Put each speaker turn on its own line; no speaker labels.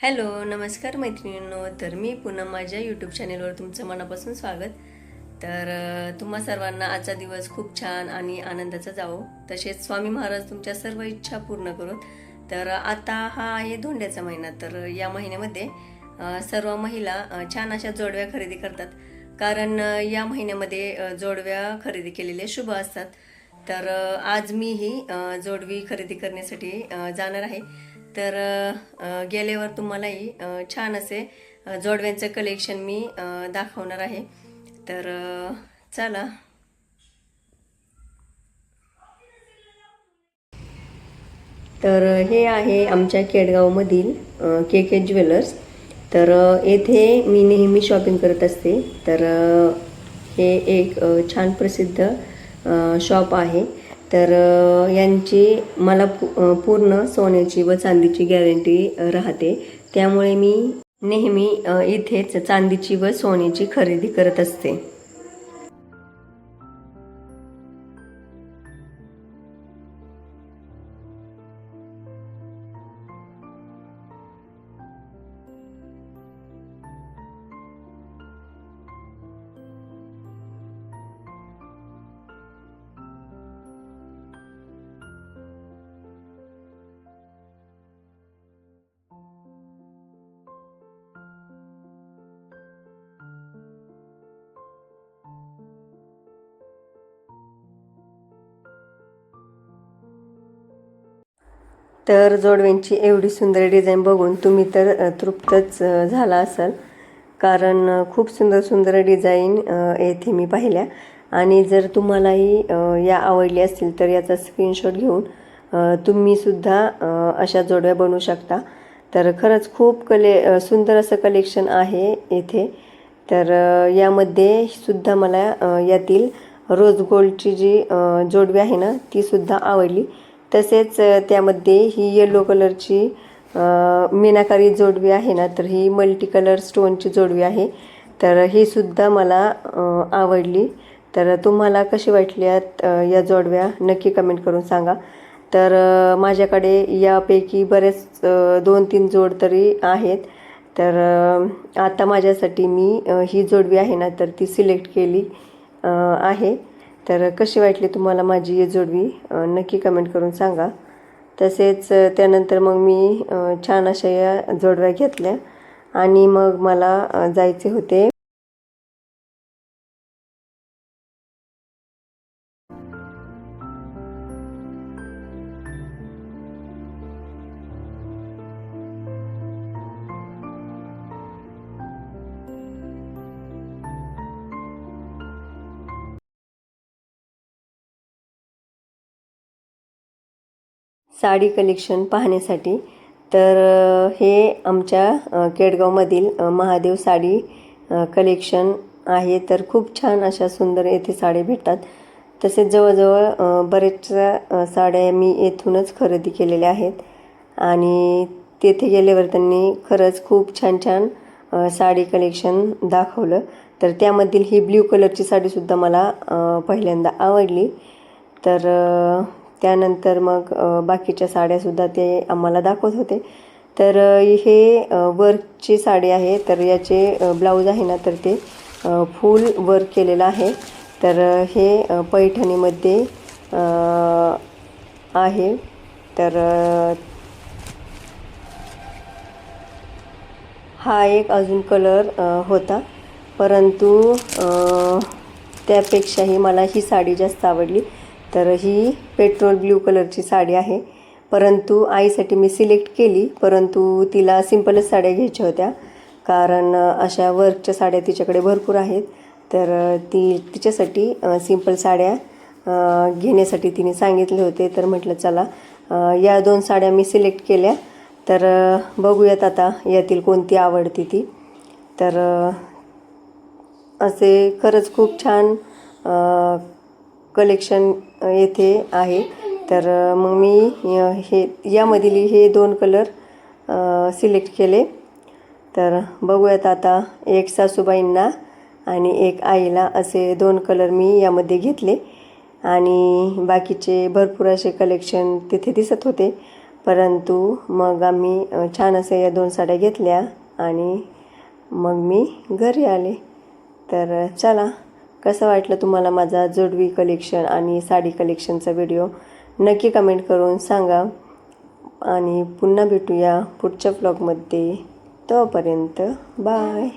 Hello नमस्कार मैत्रिणींनो. तर मी पुन्हा माझ्या यूट्यूब चॅनेलवर तुमचं मनापासून स्वागत. तर तुम्हा सर्वांना आजचा दिवस खूप छान आणि आनंदाचा जावो. तसेच स्वामी महाराज तुमच्या सर्व इच्छा पूर्ण करोत. तर आता हा आहे धोंड्याचा महिना. तर या महिन्यामध्ये सर्व महिला छान अशा जोडव्या खरेदी करतात, कारण या महिन्यामध्ये जोडव्या खरेदी केलेल्या शुभ असतात. तर आज मी ही जोडवी खरेदी करण्यासाठी जाणार आहे. तर गेल्यावर तुम्हालाही छान असे जोडव्यांचं कलेक्शन मी दाखवणार आहे. तर चला. तर हे आहे आमच्या केडगावमधील के के ज्वेलर्स. तर येथे मी नेहमी शॉपिंग करत असते. तर हे एक छान प्रसिद्ध शॉप आहे. तर यांची मला पूर्ण सोन्याची व चांदीची गॅरंटी राहते. त्यामुळे मी नेहमी इथेच चांदीची व सोन्याची खरेदी करत असते. तर जोडव्यांची एवढी सुंदर डिझाईन बघून तुम्ही तर तृप्तच झाला असाल, कारण खूप सुंदर सुंदर डिझाईन येथे मी पाहिल्या. आणि जर तुम्हालाही या आवडली असतील तर याचा स्क्रीनशॉट घेऊन तुम्हीसुद्धा अशा जोडव्या बनवू शकता. तर खरंच खूप सुंदर असं कलेक्शन आहे येथे. तर यामध्ये सुद्धा मला यातील रोज गोल्डची जी जोडवी आहे ना, तीसुद्धा आवडली. तसेच त्यामध्ये ही येलो कलरची मीनाकारी जोडवी आहे ना, तर ही मल्टी कलर स्टोनची जोडवी आहे. तर ही सुद्धा मला आवडली. तर तुम्हाला कशी वाटल्यात या जोडव्या नक्की कमेंट करून सांगा. तर माझ्याकडे यापैकी बरेच 2-3 जोड तरी आहेत. तर आता माझ्यासाठी मी ही जोडवी आहे ना, तर ती सिलेक्ट केली आहे. तर कशी वाटली तुम्हाला माझी ही जोडवी नक्की कमेंट करून सांगा. तसेच त्यानंतर मग मी छान अशा या जोडव्या घेतल्या आणि मग मला जायचे होते साडी कलेक्शन पाहण्यासाठी. तर हे आमच्या केडगावमधील महादेव साडी कलेक्शन आहे. तर खूप छान अशा सुंदर येथे साड्या भेटतात. तसेच जवळजवळ बरेचशा साड्या मी येथूनच खरेदी केलेल्या आहेत. आणि तेथे गेल्यावर त्यांनी खरंच खूप छान छान साडी कलेक्शन दाखवलं. तर त्यामधील ही ब्ल्यू कलरची साडीसुद्धा मला पहिल्यांदा आवडली. तर त्यानंतर मग बाकीच्या साड्यासुद्धा ते आम्हाला दाखवत होते. तर हे वर्कची साडी आहे. तर याचे ब्लाऊज आहे ना, तर ते फुल वर्क केलेलं आहे. तर हे पैठणीमध्ये आहे. तर हा एक अजून कलर होता, परंतु त्यापेक्षाही मला ही साडी जास्त आवडली. तर ही पेट्रोल ब्ल्यू कलरची साडी आहे. परंतु आईसाठी मी सिलेक्ट केली, परंतु तिला सिंपलच साड्या घ्यायच्या होत्या, कारण अशा वर्कच्या साड्या तिच्याकडे भरपूर आहेत. तर तिच्यासाठी सिंपल साड्या घेण्यासाठी तिने सांगितले होते. तर म्हटलं चला, या 2 साड्या मी सिलेक्ट केल्या. तर बघूयात आता यातील कोणती आवडती ती. तर असे खरंच खूप छान कलेक्शन येथे आहे. तर मग मी यामधील हे 2 कलर सिलेक्ट केले. तर बघूयात आता, एक सासूबाईंना आणि एक आईला असे 2 कलर मी यामध्ये घेतले. आणि बाकीचे भरपूर असे कलेक्शन तिथे दिसत होते, परंतु मग आम्ही छान असं या 2 साड्या घेतल्या आणि मग मी घरी आले. तर चला, कसं वाटलं तुम्हाला माझा जोडवी कलेक्शन आणि साडी कलेक्शनचा व्हिडिओ नक्की कमेंट करून सांगा. आणि पुन्हा भेटूया पुढच्या व्लॉगमध्ये. तोपर्यंत बाय.